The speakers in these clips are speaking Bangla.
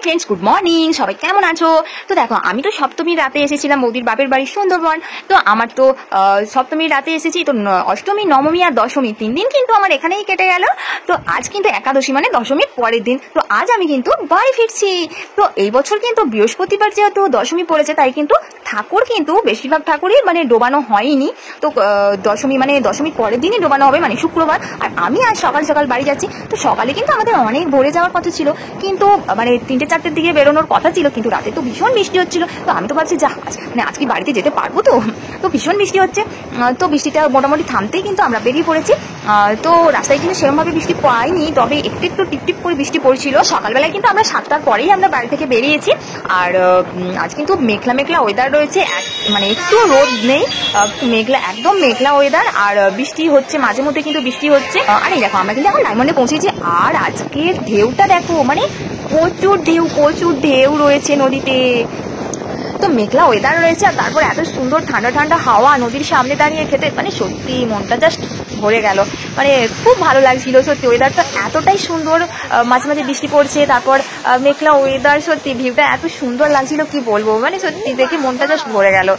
Friends, good morning. সবাই কেমন আছো? তো দেখো, আমি তো সপ্তমীর রাতে এসেছিলাম বৌদির বাপের বাড়ি সুন্দরবন। তো আমার তো সপ্তমীর রাতে এসেছি, তো অষ্টমী, নবমী আর দশমী 3 দিন কিন্তু আমার এখানেই কেটে গেল। তো আজ কিন্তু একাদশী, মানে দশমীর পরের দিন। তো আজ আমি কিন্তু বাড়ি ফিরছি। তো এই বছর কিন্তু বৃহস্পতিবার যেহেতু দশমী পড়েছে, তাই কিন্তু ঠাকুর কিন্তু বেশিরভাগ ঠাকুরই মানে ডোবানো হয়নি। তো দশমী মানে দশমীর পরের দিনই ডোবানো হবে, মানে শুক্রবার। আর আমি আজ সকাল সকাল বাড়ি যাচ্ছি। তো সকালে কিন্তু আমাদের অনেক ভোরে যাওয়ার কথা ছিল, কিন্তু মানে 3-4টের দিকে বেরোনোর কথা ছিল, কিন্তু রাতে তো ভীষণ বৃষ্টি হচ্ছিল। তো আমি তো ভাবছি মানে আজকে বাড়িতে যেতে পারবো তো ভীষণ বৃষ্টি হচ্ছে। তো বৃষ্টিটা মোটামুটি থামতেই কিন্তু আমরা বেরিয়ে পড়েছি। তো রাস্তায় কিন্তু সেরকমভাবে বৃষ্টি পাইনি, তবে একটু একটু টিপটিপ করে বৃষ্টি পড়ছিল। সকালবেলায় কিন্তু আমরা 7টার পরেই আমরা বাড়ি থেকে বেরিয়েছি। আর আজ কিন্তু মেঘলা মেঘলা ওয়েদার রয়েছে, মানে একটু রোদ নেই, মেঘলা, একদম মেঘলা ওয়েদার। আর বৃষ্টি হচ্ছে, মাঝে মধ্যে কিন্তু বৃষ্টি হচ্ছে। আর এই দেখো, আমরা কিন্তু এখন ডায়মন্ডে পৌঁছেছি। আর আজকে ঢেউটা দেখো, মানে প্রচুর ঢেউ রয়েছে নদীতে। তো মেঘলা ওয়েদার রয়েছে, আর তারপর এত সুন্দর ঠান্ডা ঠান্ডা হাওয়া নদীর সামনে দাঁড়িয়ে খেতে, মানে সত্যি মনটা জাস্ট ভরে গেল। মানে খুব ভালো লাগছিল সত্যি, ওয়েদারটা এতটাই সুন্দর। মাঝে মাঝে বৃষ্টি পড়ছে, তারপর মেঘলা ওয়েদার, সত্যি ভিউটা এত সুন্দর লাগছিল, কি বলবো, মানে সত্যি দেখে মনটা জাস্ট ভরে গেল।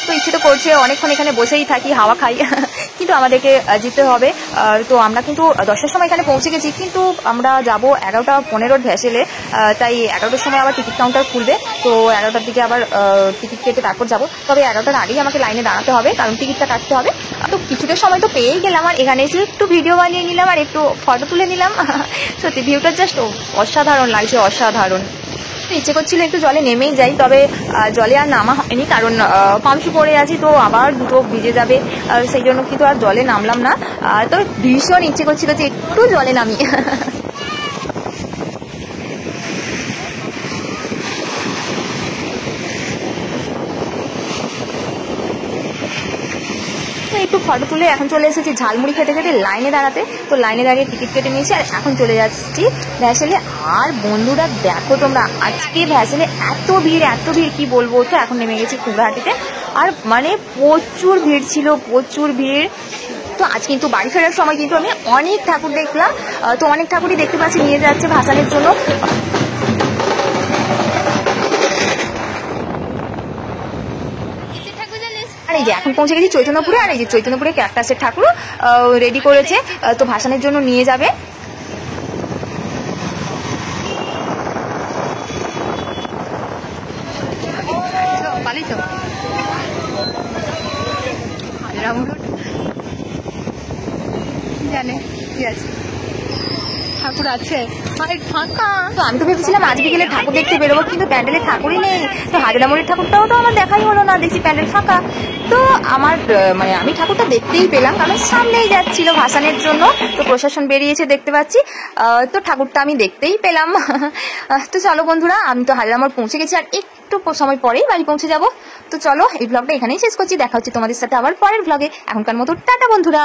তো ইচ্ছে তো করছে অনেকক্ষণ এখানে বসেই থাকি, হাওয়া খাই, কিন্তু আমাদেরকে যেতে হবে। তো আমরা কিন্তু 10টার সময় এখানে পৌঁছে গেছি, কিন্তু আমরা যাব 11:15 ভ্যাসেলে। তাই 11টার সময় আবার টিকিট কাউন্টার খুলবে। তো 11টার দিকে আবার টিকিট কেটে তারপর যাব। তবে 11টার আগেই আমাকে লাইনে দাঁড়াতে হবে, কারণ টিকিটটা কাটতে হবে। তো কিছুটা সময় তো পেয়েই গেলাম, আর এখানে এসে একটু ভিডিও বানিয়ে নিলাম আর একটু ফটো তুলে নিলাম। সত্যি ভিউটা জাস্ট অসাধারণ লাগছে, অসাধারণ। ইচ্ছে করছিল একটু জলে নেমেই যাই, তবে জলে আর নামা হয়নি, কারণ পামশু পরে আছি, তো আবার দুটো ভিজে যাবে, সেই জন্য কিন্তু আর জলে নামলাম না। তবে ভীষণ ইচ্ছে করছিল যে একটু জলে নামি। একটু ফটো তুলে এখন চলে এসেছি ঝালমুড়ি খেতে খেতে লাইনে দাঁড়াতে। তো লাইনে দাঁড়িয়ে টিকিট কেটে নিয়েছি, আর এখন চলে যাচ্ছি ভ্যাসেলে। আর বন্ধুরা দেখো তোমরা, আজকে ভ্যাসেলে এত ভিড় কি বলবো। তো এখন নেমে গেছি কুমড়াহাটিতে, আর মানে প্রচুর ভিড় ছিল, প্রচুর ভিড়। তো আজ কিন্তু বাড়ি ফেরার সময় কিন্তু আমি অনেক ঠাকুর দেখলাম। তো অনেক ঠাকুরই দেখতে পাচ্ছি নিয়ে যাচ্ছে ভাসানের জন্য। আর এই যে এখন পৌঁছে গেছি চৈতন্যপুরে, আর এই যে চৈতন্যপুরে ক্যাকটাসের ঠাকুর রেডি করেছে, তো ভাসানের জন্য নিয়ে যাবে। জানে কি আছে, ঠাকুর আছে ফাঁকা। তো আমি তো ভেবেছিলাম আজ বিকেলে ঠাকুর দেখতে বেরোবো, কিন্তু প্যান্ডেলে ঠাকুরই নেই। তো হাজরামুড়ির ঠাকুরটাও তো আমার দেখাই হলো না, দেখছি প্যান্ডেল ফাঁকা। তো আমার মানে আমি ঠাকুরটা দেখতেই পেলাম, কারণ সামনেই যাচ্ছিল ভাসানের জন্য। তো প্রশাসন বেরিয়েছে দেখতে পাচ্ছি, তো ঠাকুরটা আমি দেখতেই পেলাম। তো চলো বন্ধুরা, আমি তো হাজরামুড়ি পৌঁছে গেছি, আর একটু সময় পরেই বাড়ি পৌঁছে যাব। তো চলো এই ব্লগটা এখানেই শেষ করছি, দেখা হচ্ছে তোমাদের সাথে আবার পরের ব্লগে। এখনকার মতো টাটা বন্ধুরা।